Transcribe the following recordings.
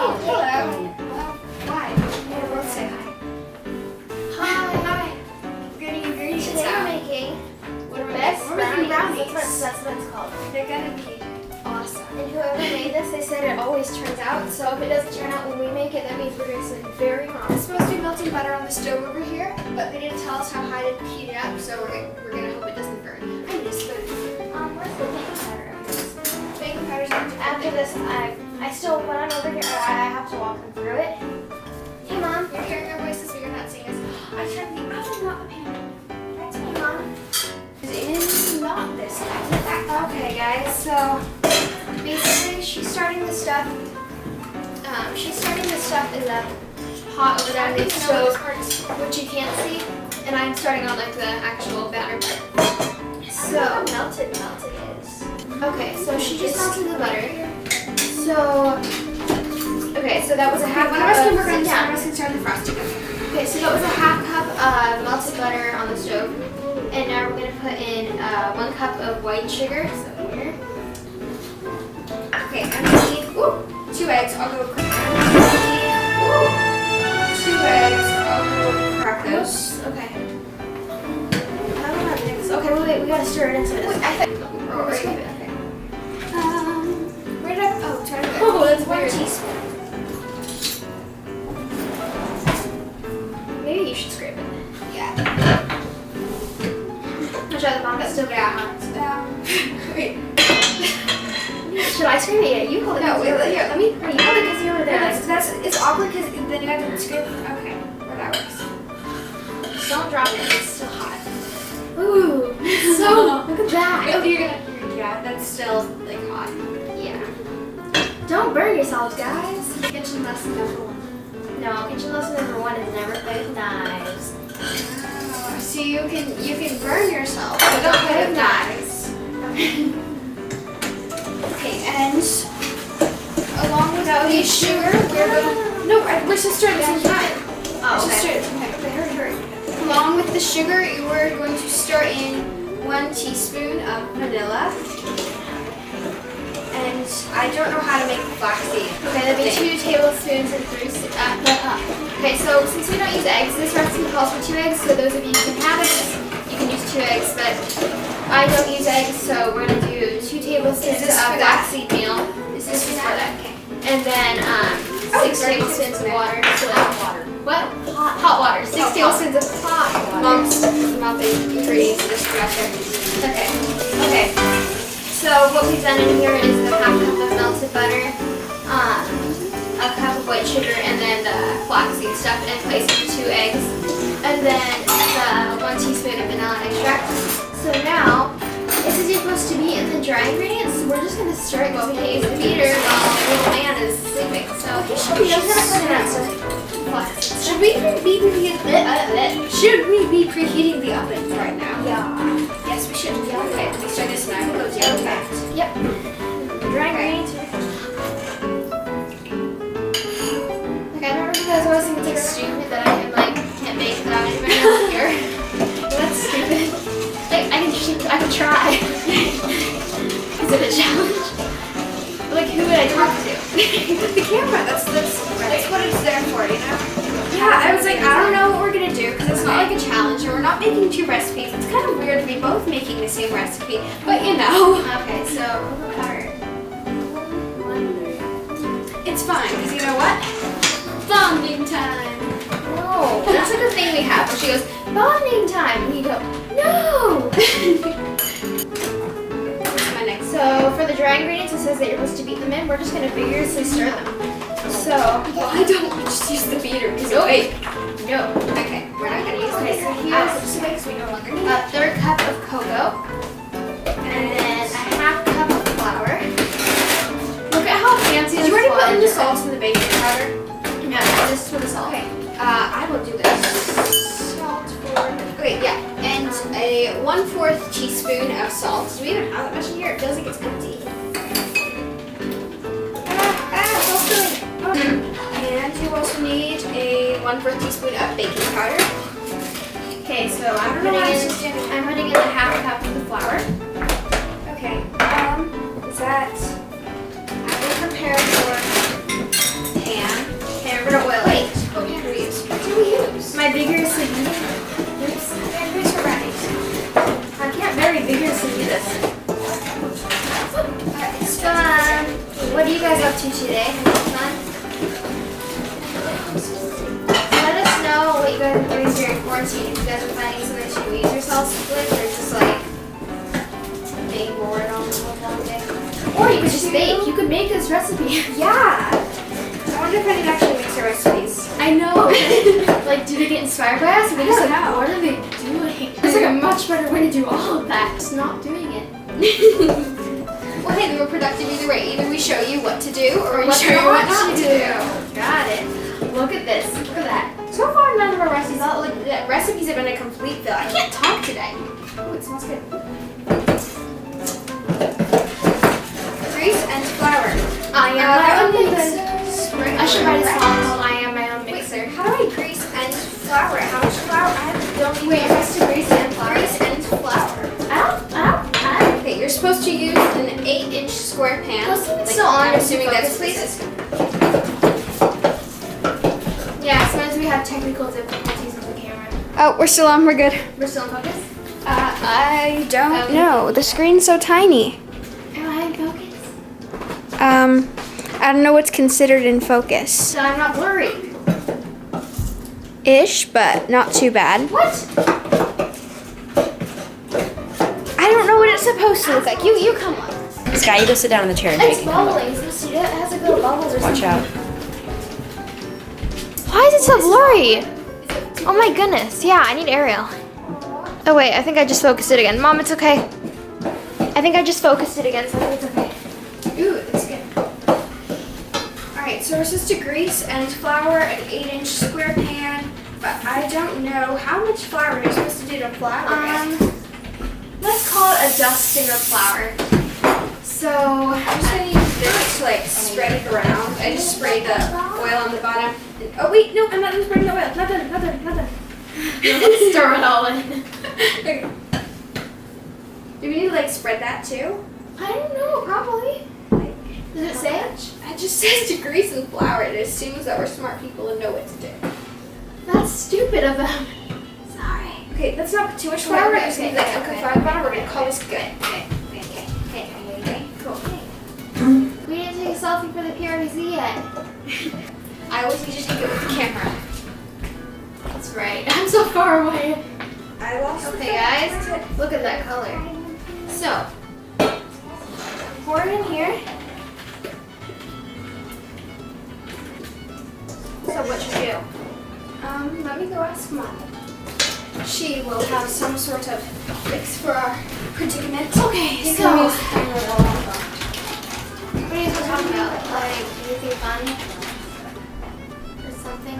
Oh, hello. Hi. We'll both say hi. Hi. We're gonna get greetings Today out. we're making What are we best making? We're making brownies. That's what it's called. They're gonna be awesome. And whoever made this, they said it always turns out. So if it doesn't turn out when we make it, that means we're doing something very wrong. It's supposed to be melting butter on the stove over here, but they didn't tell us how high to heat it up, so we're gonna hope it doesn't burn. I need a spoon. Where's the baking powder? Baking powder's After this, I still, when I'm over here, I have to walk them through it. Hey, Mom. You're hearing our voices, but you're not seeing us. I turned the oven, not the pan. That's me, Mom. It's not this time. Okay, guys. So basically, she's starting the stuff. She's starting the stuff in the pot over there on the stove, which you can't see, and I'm starting on like the actual batter part. So Melted is. okay, so she just melted the butter. So okay, so that was a half. One of us can work on this. One of us can start the frosting. Okay, so that was a half cup of melted butter on the stove. And now we're going to put in 1 cup of white sugar. So here. Okay, I'm going to need 2 eggs. I'll go crack those. 2 eggs. I'll go crack those. Okay. I don't have eggs. Okay, wait, we gotta stir it into this. Wait, I thought. Oh, right. Okay. Where did I? Oh, try to go. Oh, that's 1 weird. teaspoon. Maybe you should scrape it. Yeah. I'll try the mom. That's still Yeah. Wait. Should I scrape it? Yeah, you hold it. No, wait, here, let me. You hold it because you're over there. It's awkward because then you have to scrape. Okay, well that works. Just don't drop it. It's still hot. Ooh. So look at that. Oh, you're gonna. Yeah, that's still like hot. Yeah. Don't burn yourselves, guys. Kitchen lesson number 1. No, kitchen lesson number 1 is never play with knives. Oh, so you can burn yourself, but don't play with knives. Okay, and along with the sugar, we're going. No, we're supposed to stir at the same time. Oh, Just stir okay. at the same time. Okay, hurry. Along with the sugar, we're going to stir in 1 teaspoon of vanilla. And I don't know how to make the flaxseed. Okay, that'd be 2 tablespoons and 3. Okay, so since we don't use eggs, this recipe calls for 2 eggs. So those of you who can have it, you can use 2 eggs. But I don't use eggs, so we're gonna do 2 tablespoons of flaxseed meal. Is this for that? Okay. And then 6 tablespoons of water. So Water. what? Hot water. 6 tablespoons of hot water. Mom's melting ingredients in this dresser. Okay. Okay. So what we've done in here is a half cup of melted butter, a cup of white sugar, and then the flaxseed stuff in place of 2 eggs, and then the 1 teaspoon of vanilla extract. So now, this is supposed to be in the dry ingredients. So we're just gonna stir it because we can't use the beater while the little man is sleeping. So he should be Should we be preheating the oven right now? Yeah. Yes, we should. Okay, let me start this and I will close you. Okay. Yep. Dry ingredients. Like I remember you guys always think it's like stupid that I can't make without anybody else here. That's stupid. Like I can try. Is it a challenge? But, like who would I talk to? The camera. That's what it's there for, you know? Yeah, I was like, I don't know what we're gonna do because it's not like a challenge and we're not making 2 recipes. It's kind of weird to be both making the same recipe, but you know. Okay, so it's fine because you know what? Bonding time. No, that's like a thing we have where she goes, bonding time, and you go, no. What's my next? So for the dry ingredients, it says that you're supposed to beat them in. We're just gonna vigorously stir them. So why don't we just use the beater? No, wait. No. Okay, we're not gonna use this. So here's we no longer need a 1/3 cup of cocoa, and then a half cup of flour. Look at how fancy. Did you already put in the salt and the baking powder? No, just for the salt. Okay. I will do this. Salt for. Okay, yeah, and a 1/4 teaspoon of salt. Do we even have that much in here? It feels like it's empty. And you also need a 1/4 teaspoon of baking powder. Okay, so I'm putting in the half cup of the flour. Okay, is that I will prepare for pan. I vigorously eat it? Oops. And here's your brownies. I can't very vigorously do this. So, what are you guys up to today? Having fun? Let us know what you guys are doing during quarantine. If you guys are finding something to amuse yourselves with, or just like being bored on the whole day. Or you could just bake. You could make this recipe. Yeah. I wonder if I can actually mix the recipes. I know. Like, do they get inspired by us? And we just like, what are they doing? There's like a much better way to do all of that. Just not doing it. Well, hey, we were productive either way. Either we show you what to do, or we What show you not what to to do. Got it. Look at this. Look at that. So far, none of our recipes, the recipes have been a complete fail. I can't talk today. Oh, it smells good. Grease and flour. I am my own mixer. I should write a song Correct. called I Am My Own Mixer. Wait, how do I grease and flour? How much flour? I don't even Wait, it has to grease and flour. Grease and flour. Okay, you're supposed to use an 8-inch square pan. Let's leave it still on I'm if assuming you that's focus, please. Yeah, sometimes we have technical difficulties with the camera. Oh, we're still on. We're good. We're still in focus? I don't Okay. know. The screen's so tiny. Am I in focus? I don't know what's considered in focus. So I'm not blurry. Ish, but not too bad. What? I don't know what it's supposed to look like. You come on. Sky, you go sit down in the chair and It's take it. Come on. bubbling. So see, it has like little bubbles or Watch something. out. Why is it so blurry? Oh my goodness. Yeah, I need Ariel. Oh wait, I think I just focused it again. Mom, it's okay. I think I just focused it again, so I think it's okay. Ooh, that's good. Alright, so we're supposed to grease and flour an 8-inch square pan, but I don't know how much flour you're supposed to do to flour it. Let's call it a dusting of flour. So, I'm just gonna use this to like spread it around. I just sprayed the oil on the bottom. And, oh wait, no, I'm not done spreading the oil. Not done. let's stir it all in. Okay. Do we need to like spread that too? I don't know, probably. Does it say? It just says to grease and flour. It assumes that we're smart people and know what to do. That's stupid of them. Sorry. Okay, let's not put too much flour. Okay, Just okay, need like okay, a flour bottom. We're gonna call this good. Okay, Cool. we didn't take a selfie for the PRVZ yet. I always need to take it with the camera. That's right. I'm so far away. I lost. Okay, guys, look at that color. So, pour it in here. So what should we do? Let me go ask Mom. She will have some sort of fix for our predicament. Okay, You so can what use the camera while I'm gone. are you guys talking about? Like anything fun or something?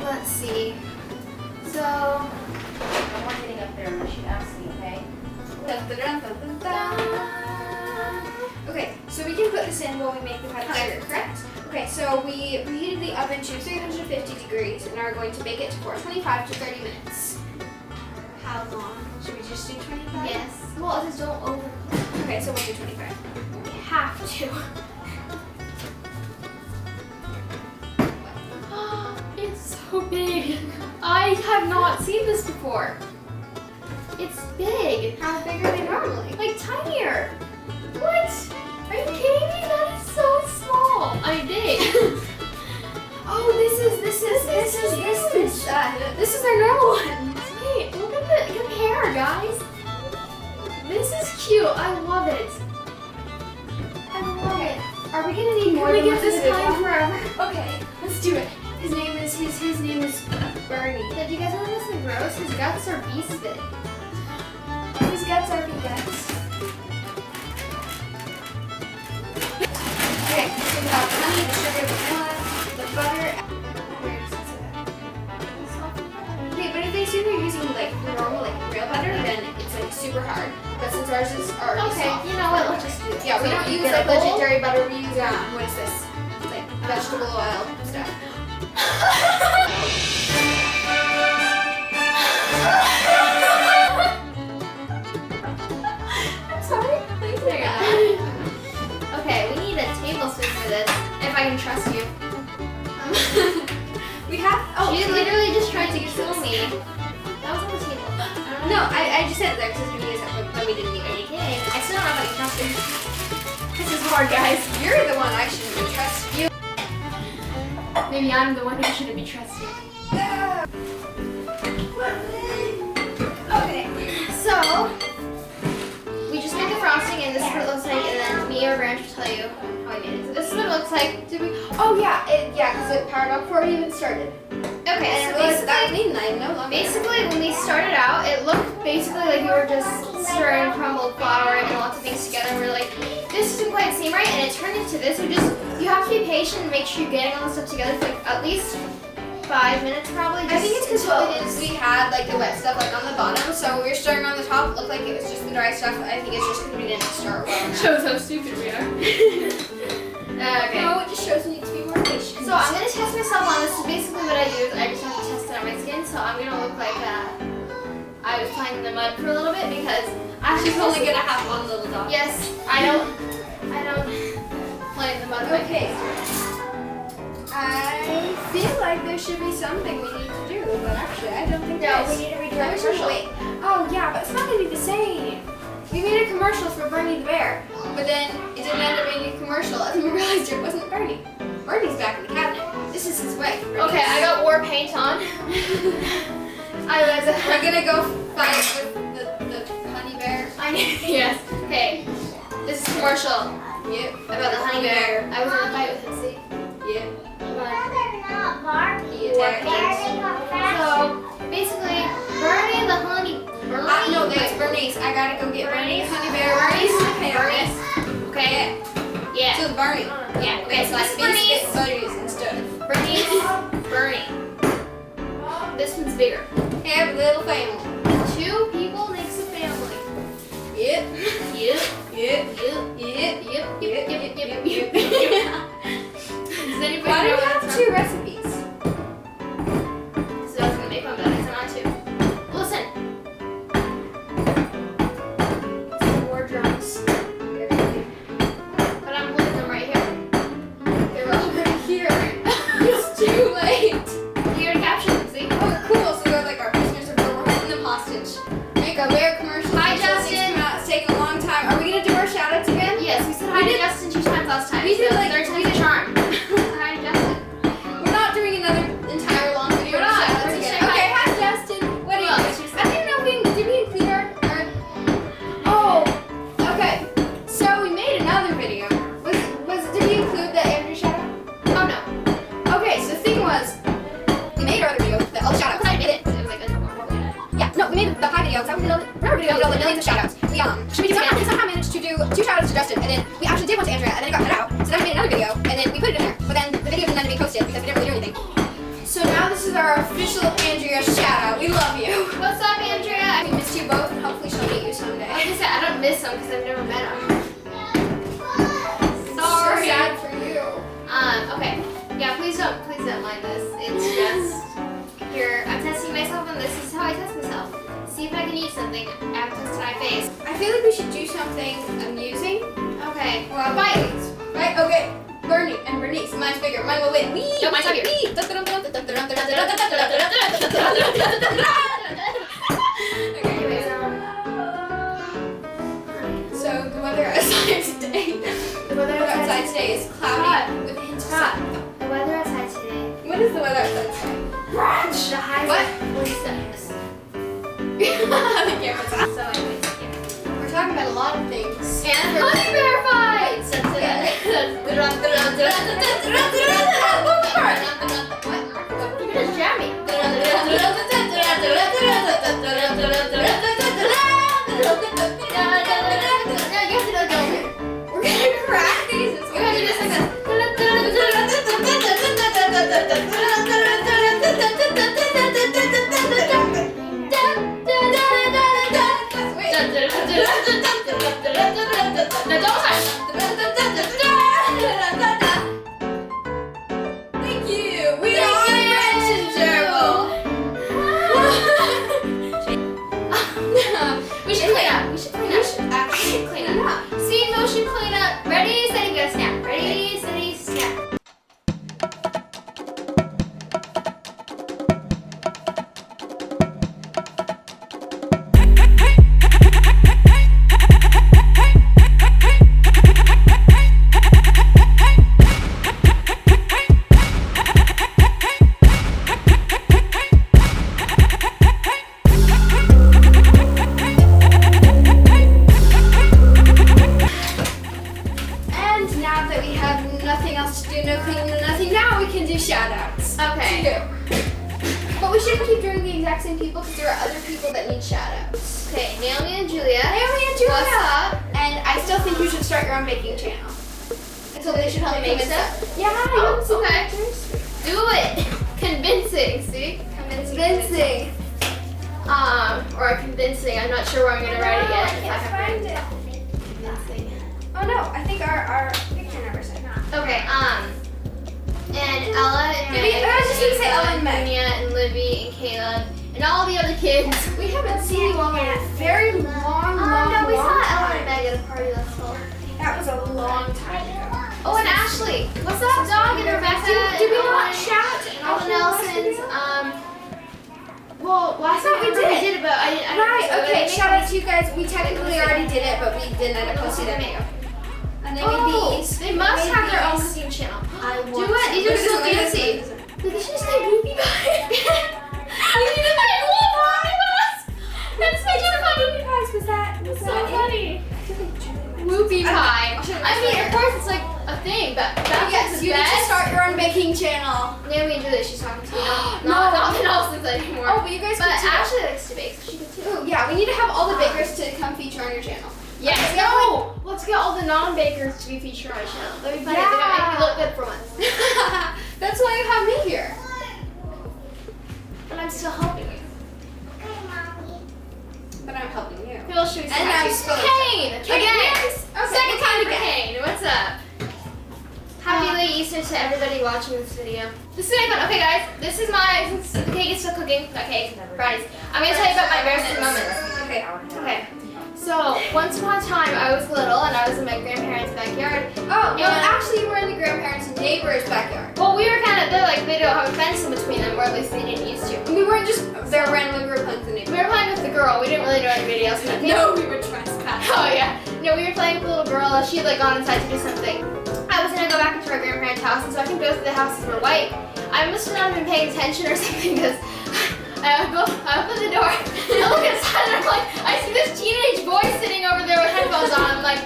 Let's see. So, I'm not getting up there unless you ask me, okay? Okay, so we can put this in when we make the powdered sugar, correct? Okay, so we reheated the oven to 350 degrees and are going to bake it for 25 to 30 minutes. how long? Should we just do 25? Yes. Well, just don't over. Okay, so we'll do 25. We have to. It's so big. I have not seen this before. It's big. How big are they normally? Like tinier. What? Are you kidding me? That is so small. I mean big. Oh, this is This is our normal one. Wait, look at the compare, guys. This is cute. I love it. I love it. Are we gonna need more Can we than get this big time one? forever? Okay, let's do it. His name is Bernie. Did you guys know this is gross? His guts are bee spit. His guts are big guts. Okay, so we have the honey, the sugar, the vanilla, the butter. Where does it say that? Okay, but if they assume they're using like normal, like real butter, then it's like super hard. But since ours is already Okay, soft. you know what? Let's just do it. Yeah, we So don't use get a like bowl. legendary butter. We use what is this? Like vegetable oil stuff. I'm sorry. Please there you go. Okay, we need a tablespoon for this. If I can trust you. We have. Oh, You literally just tried to kill me. That was on the table. No, I just said that because we used it, but we didn't need it. Okay. I still don't know how to trust you. This is hard, guys. You're the one I shouldn't trust. You. Maybe I'm the one who shouldn't be trusted. Okay, so we just made the frosting, and this is what it looks like. And then me or Branch will tell you how I made it. So this is what it looks like. Did we? Oh yeah, because it powered off before we even started. Okay, And so I realized that basically, was neat, and I no longer. basically when we started out, it looked basically like you were just stirring crumbled flour and lots of things together. And we're like, this doesn't quite seem right, and it turned into this. You have to be patient and make sure you're getting all the stuff together for like at least 5 minutes probably. I think it's because what it is, we had like the wet stuff like on the bottom, so we were starting on the top. It looked like it was just the dry stuff. I think it's just because we didn't start well enough. Shows how stupid we are. Okay. No, it just shows we need to be more patient. So I'm gonna test myself on this. So basically what I do is I just have to test it on my skin. So I'm gonna look like I was playing in the mud for a little bit because she's only gonna have one little dot. Yes, I don't play in the mud. Okay. I feel like there should be something we need to do, but actually I don't think there is. we need to redo No, our we should commercial. wait. Oh yeah, but it's not gonna be the same. We made a commercial for Bernie the bear, but then it didn't end up being a commercial, and we realized it wasn't Bernie. Bernie's back in the cabinet. This is his way. Okay, I got war paint on. We're gonna go fight with the honey bear. Yes. Okay. This is commercial Yep. about the honey bear. I was in a fight with him. See? Yep. He He attacked attacked me. So basically, Bernie the honey. No, that's Bernice. I gotta go get Bernice. Honey bear. Bernice. Okay, Bernice. Okay. Yeah. So Barney. Yeah. Okay. So this is Bernice. Bernice. Bernice instead. Bernice. Bernie. This one's bigger. Have a little family. 2 people makes a family. Yep. Yep. Yep. Yep. Yep. Yep. Yep. Does anybody Why do know we what have it's 2 recipes? So I was gonna make one, but I said not to. Listen. Some war drums. But I'm holding them right here. They're already here. It's too late. You already captured them, see? Oh, cool. So they're like our prisoners of war. We're holding them hostage. Make a bear commercial. Hi, Things Justin. come out. It's taking a long time. Are we gonna do our shout outs again? Yes, we said hi to Justin 2 times last time. We did, so like, third time's a charm. Hi, Justin. We're not doing another entire long video. We're not. shout outs We're just again. saying Okay, hi. hi Justin. What do you Well, think? I don't know if did we include our Oh, okay. So we made another video. Did we include the Andrew shout out? Oh no. Okay, so the thing was, we made our other video, the all shout outs. I did it. It was like a Yeah, no, we made the pie video, so we did our video with millions of shout outs. We somehow managed to do 2 shout outs to Justin, and then we actually did one to Andrea, and then it got cut out. So then we made another video, and then we put it in there. But then the video didn't end up being posted because we didn't really do anything. So now this is our official Andrea shout out. We love you. What's up, Andrea? We missed you both, and hopefully she'll meet you someday. Like I said, I don't miss them because I've never met them. So Sorry. sad for you. Okay. Yeah, please don't mind this. It's just here. I'm testing myself, and this is how I test myself. See if I can eat something. I have to test my face. I feel like we should do something amusing. Okay. Well, fight. Right? Okay. Bernie and Bernice. Mine's bigger. Mine will win. Wee! No, mine's up here. Anyways, So the weather outside today. the weather outside today is cloudy with a hint of sun. The weather outside today. What is the weather outside today? The high What? 46. The camera's off. So anyways, yeah. We're talking about a lot of things. And honey bear fights! You're just jamming. We're gonna crack these. It's gonna be just like Thank you. shouldn't keep doing the exact same people because there are other people that need shout outs. Okay, Naomi and Julia. What's up? And I still think you should start your own baking channel. So they should help you Make convince stuff? them. Yeah, Okay. Do it. Convincing, see? Convincing. Or convincing. I'm not sure where I'm gonna write it yet. I can't find it. Convincing. Oh no, I think our picture numbers are not. Okay, and Ella and Maybe- I was just gonna say Ella and Meg. Mia and Livy and Caleb and all the other kids. We haven't seen you all in a very long No, we saw Ella time. and Meg at a party last fall. That was a long time ago. Oh, and Ashley. What's up, dog? And Rebecca. Did we and not Owen, shout out to all the last Nelsons. video? Well, last thought time we we did. did it, but I didn't. Right, so okay, I think shout out to you guys. We technically already did it, but we didn't end up posting that video. And they made these. They must have their own these. cooking channel. I Do it. These are so fancy. Look, did she just say Whoopie Pie? You need to make Whoopie Pie. That's such a funny. Was that So funny. Whoopie Pie. I mean, of course it's like a thing, but that's Yes, the you need to best. start your own baking channel. Naomi and Julia, she's talking to me. No. Not the Nelsons anymore. Oh, but you guys But could too. Ashley likes to bake, so she could too. Ooh, yeah, we need to have all the bakers to come feature on your channel. Yes. No. Let's get all the non-bakers to be featured on our channel. That'd be funny. They're gonna make me look good for once. That's why you have me here. But I'm still helping you. But I'm helping you. Who else should we say? And hi I'm to? spilling Kane. Kane, Again. yes. Okay, Second time Kane for again. Kane. What's up? Happy late Easter to everybody watching this video. This is gonna be fun. Okay, guys. This is my. Since the cake is still cooking. Not cake. Brownies. I'm gonna tell you about my embarrassing moments. Okay. Okay. So once upon a time, I was little and I was in my grandparents' backyard. Oh, no, And- actually you were in the grandparents' neighbor's backyard. Well, we were kind of there, like they don't have a fence in between them, or at least they didn't used to. We weren't just there randomly, we were playing with the We neighbor. were playing with the girl. We didn't really know anybody else. No, we were trespassing. Oh yeah. No, we were playing with the little girl. She had like gone inside to do something. I was gonna go back into our grandparents' house, and so I think both of the houses were white. I must have not been paying attention or something because I open the door, I look inside, and I'm like, I see this teenage boy sitting over there with headphones on. I'm like,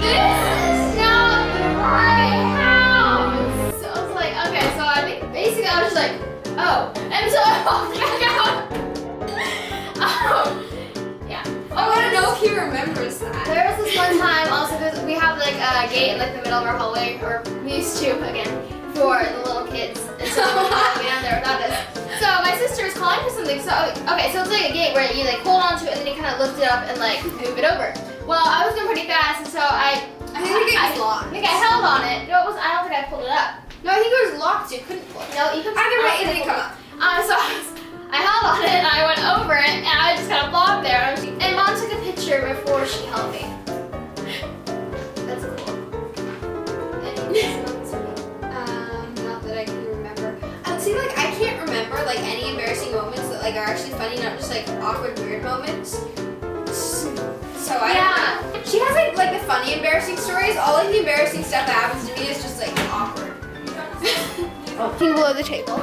this is not my house. So I was like, okay. So I think basically I was just like, oh, and so I walked back out. Yeah. I want to know if he remembers that. There was this one time also we have like a gate in like the middle of our hallway, or we used to again, for the little kids. And so we would be down there without us. So my sister was calling for something. So okay, so it's like a gate where you like hold on to it and then you kind of lift it up and like move it over. Well, I was going pretty fast, and so I think the gate was locked. I think I held on it. No, it was. I don't think I pulled it up. No, I think it was locked, so you couldn't pull it. No, you can. Either way, it didn't come up. So I held on it and I went over it and I just kind of flopped there. And Mom took a picture before she held me. That's cool. Not that I can remember. See, like, I can't remember, like, any embarrassing moments that, like, are actually funny, not just, like, awkward, weird moments. So I don't know. She has, like the funny, embarrassing stories. All, like, the embarrassing stuff that happens to me is just, like, awkward. Below the table.